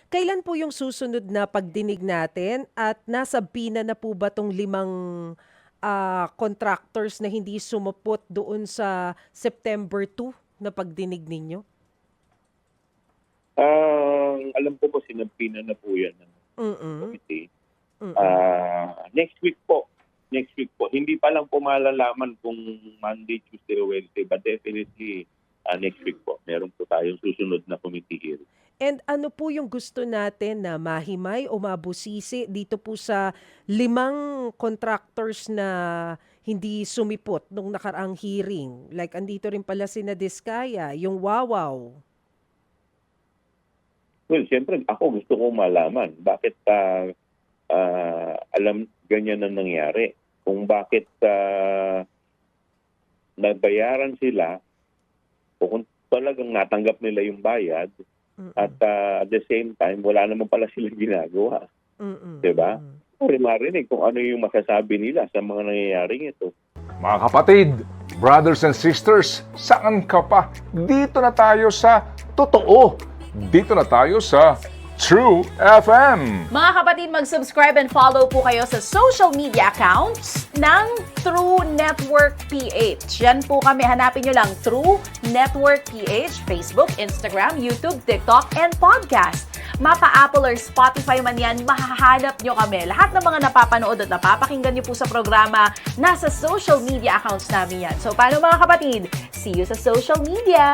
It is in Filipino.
Kailan po yung susunod na pagdinig natin at nasa bina na po ba tong 5 contractors na hindi sumupot doon sa September 2 na pagdinig ninyo? Alam ko po sinampina na po yan ng Mm. committee. Mm. Next week po. Next week po. Hindi pa lang po malalaman kung Monday, Tuesday o Wednesday, but definitely next week po. Meron po tayong susunod na committee hearing. And ano po yung gusto natin na mahimay o mabusisi dito po sa 5 contractors na hindi sumipot nung nakaraang hearing? Like andito rin pala sina Diskaya, yung Wawaw. Well, siyempre ako gusto kong malaman bakit alam ganyan ang nangyari. Kung bakit nagbayaran sila o kung talagang natanggap nila yung bayad at at the same time wala naman pala silang ginagawa. Diba? Marinig kung ano yung masasabi nila sa mga nangyayaring ito. Mga kapatid, brothers and sisters, saan ka pa? Dito na tayo sa totoo. Dito na tayo sa True FM. Mga kapatid, mag-subscribe and follow po kayo sa social media accounts ng True Network PH. Yan po kami, hanapin nyo lang True Network PH, Facebook, Instagram, YouTube, TikTok, and podcast. Mapa Apple or Spotify man yan, mahahanap nyo kami. Lahat ng mga napapanood at napapakinggan nyo po sa programa, nasa social media accounts namin yan. So paano mga kapatid? See you sa social media!